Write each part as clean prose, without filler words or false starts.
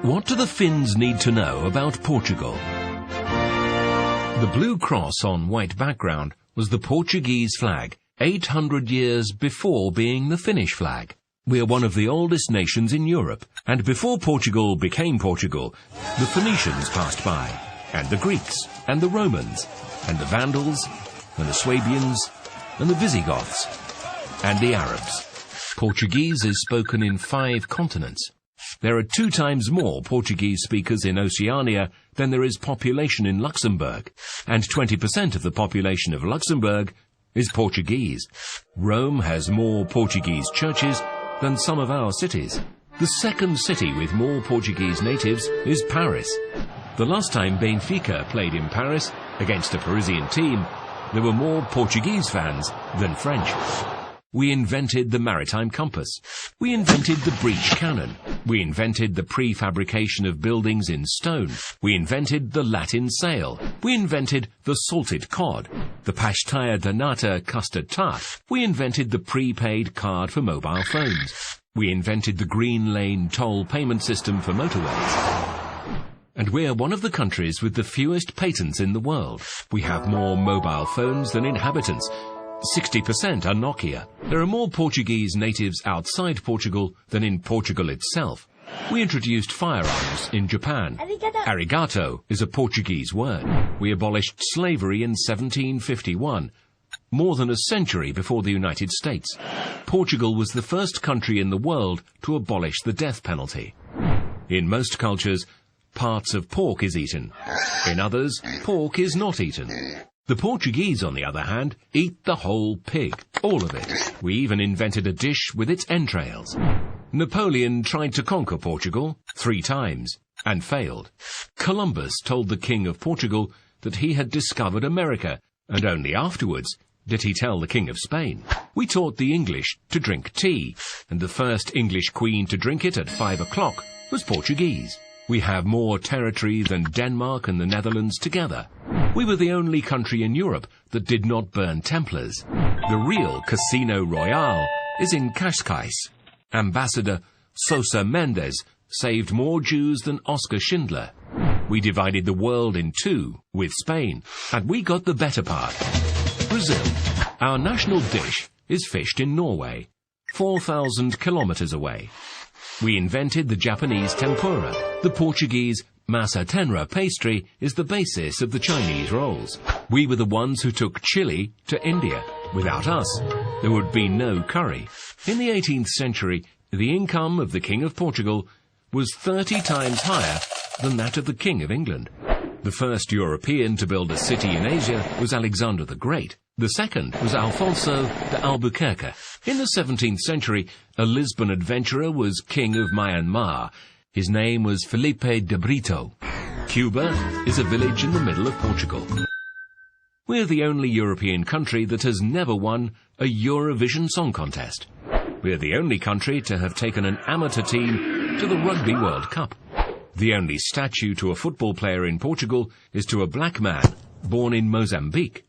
What do the Finns need to know about Portugal? The blue cross on white background was the Portuguese flag, 800 years before being the Finnish flag. We are one of the oldest nations in Europe, and before Portugal became Portugal, the Phoenicians passed by, and the Greeks, and the Romans, and the Vandals, and the Swabians, and the Visigoths, and the Arabs. Portuguese is spoken in 5 continents. There are 2 times more Portuguese speakers in Oceania than there is population in Luxembourg, and 20% of the population of Luxembourg is Portuguese. Rome has more Portuguese churches than some of our cities. The second city with more Portuguese natives is Paris. The last time Benfica played in Paris against a Parisian team, there were more Portuguese fans than French. We invented the maritime compass. We invented the breech cannon. We invented the prefabrication of buildings in stone. We invented the Latin sail. We invented the salted cod, the pastilla de nata custard tart. We invented the prepaid card for mobile phones. We invented the green lane toll payment system for motorways. And we're one of the countries with the fewest patents in the world. We have more mobile phones than inhabitants. 60% are Nokia. There are more Portuguese natives outside Portugal than in Portugal itself. We introduced firearms in Japan. Arigato is a Portuguese word. We abolished slavery in 1751, more than a century before the United States. Portugal was the first country in the world to abolish the death penalty. In most cultures, parts of pork is eaten. In others, pork is not eaten. The Portuguese, on the other hand, eat the whole pig, all of it. We even invented a dish with its entrails. Napoleon tried to conquer Portugal 3 times and failed. Columbus told the King of Portugal that he had discovered America, and only afterwards did he tell the King of Spain. We taught the English to drink tea, and the first English queen to drink it at 5 o'clock was Portuguese. We have more territory than Denmark and the Netherlands together. We were the only country in Europe that did not burn Templars. The real Casino Royale is in Cascais. Ambassador Sousa Mendes saved more Jews than Oskar Schindler. We divided the world in 2 with Spain, and we got the better part. Brazil. Our national dish is fished in Norway, 4,000 kilometers away. We invented the Japanese tempura. The Portuguese massa tenra pastry is the basis of the Chinese rolls. We were the ones who took chili to India. Without us, there would be no curry. In the 18th century, the income of the King of Portugal was 30 times higher than that of the King of England. The first European to build a city in Asia was Alexander the Great. The second was Alfonso de Albuquerque. In the 17th century, a Lisbon adventurer was king of Myanmar. His name was Felipe de Brito. Cuba is a village in the middle of Portugal. We're the only European country that has never won a Eurovision Song Contest. We're the only country to have taken an amateur team to the Rugby World Cup. The only statue to a football player in Portugal is to a black man born in Mozambique.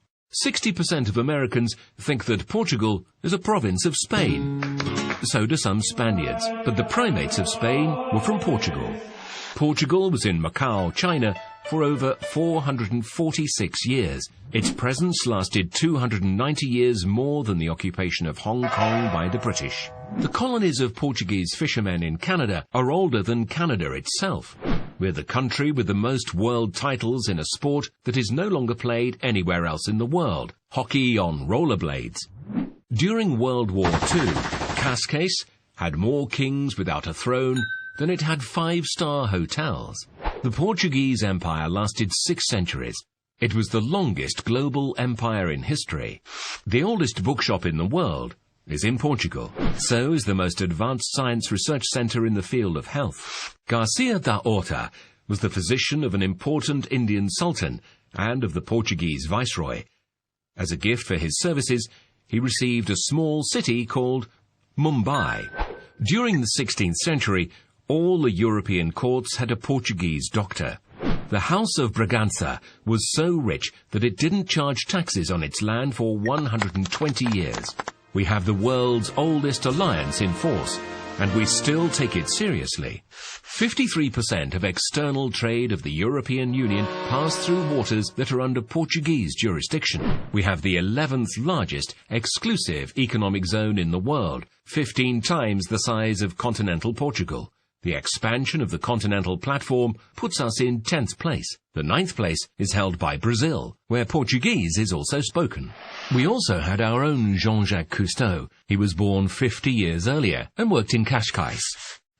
60% of Americans think that Portugal is a province of Spain. So do some Spaniards, but the primates of Spain were from Portugal. Portugal was in Macau, China, for over 446 years. Its presence lasted 290 years more than the occupation of Hong Kong by the British. The colonies of Portuguese fishermen in Canada are older than Canada itself. We're the country with the most world titles in a sport that is no longer played anywhere else in the world, hockey on rollerblades. During World War II, Cascais had more kings without a throne than it had 5-star hotels. The Portuguese Empire lasted 6 centuries. It was the longest global empire in history. The oldest bookshop in the world is in Portugal. So is the most advanced science research center in the field of health. Garcia da Horta was the physician of an important Indian sultan and of the Portuguese viceroy. As a gift for his services, he received a small city called Mumbai. During the 16th century, all the European courts had a Portuguese doctor. The House of Bragança was so rich that it didn't charge taxes on its land for 120 years. We have the world's oldest alliance in force, and we still take it seriously. 53% of external trade of the European Union pass through waters that are under Portuguese jurisdiction. We have the 11th largest exclusive economic zone in the world, 15 times the size of continental Portugal. The expansion of the continental platform puts us in 10th place. The 9th place is held by Brazil, where Portuguese is also spoken. We also had our own Jean-Jacques Cousteau. He was born 50 years earlier and worked in Cascais.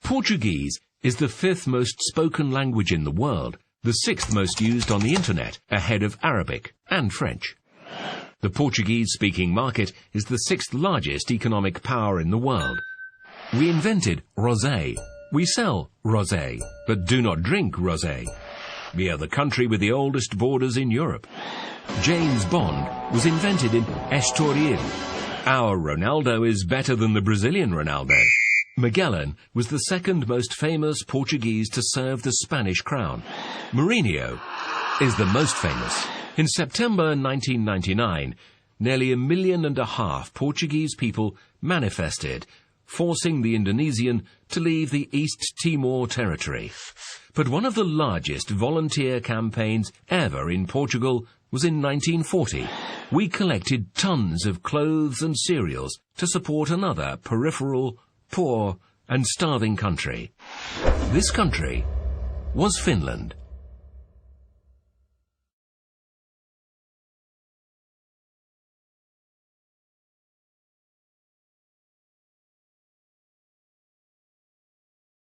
Portuguese is the 5th most spoken language in the world, the 6th most used on the internet, ahead of Arabic and French. The Portuguese-speaking market is the 6th largest economic power in the world. We invented rosé. We sell rosé, but do not drink rosé. We are the country with the oldest borders in Europe. James Bond was invented in Estoril. Our Ronaldo is better than the Brazilian Ronaldo. Magellan was the 2nd most famous Portuguese to serve the Spanish crown. Mourinho is the most famous. In September 1999, nearly 1.5 million Portuguese people manifested, forcing the Indonesian to leave the East Timor territory. But one of the largest volunteer campaigns ever in Portugal was in 1940. We collected tons of clothes and cereals to support another peripheral, poor and starving country. This country was Finland.